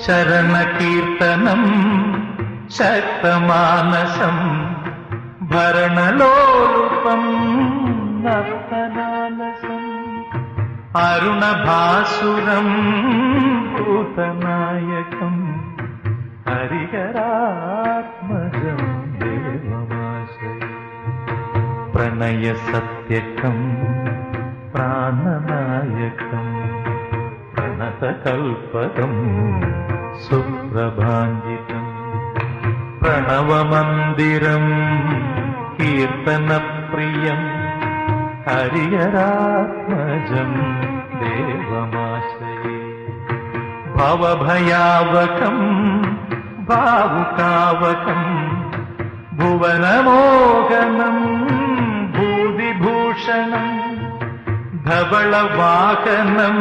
ശരണകീർത്തനം ശക്തമാനസം ഭരണലോലുപം നർത്തനാലസം അരുണഭാസുരം ഭൂതനായകം ഹരിഹരാത്മജം ദേവമാശ്രയേ പ്രണയസത്യകം പ്രാണനായകം പ്രണതകൽപകം സുപ്രഭാഞ്ജിതം പ്രണവമന്ദിരം കീർത്തനപ്രിയം ഹരിഹരാത്മജം ദേവമാശ്രയേ ഭവഭയാവകം ഭാവുകാവകം ഭുവനമോഹനം ഭൂതിഭൂഷണം ധവളവാഹനം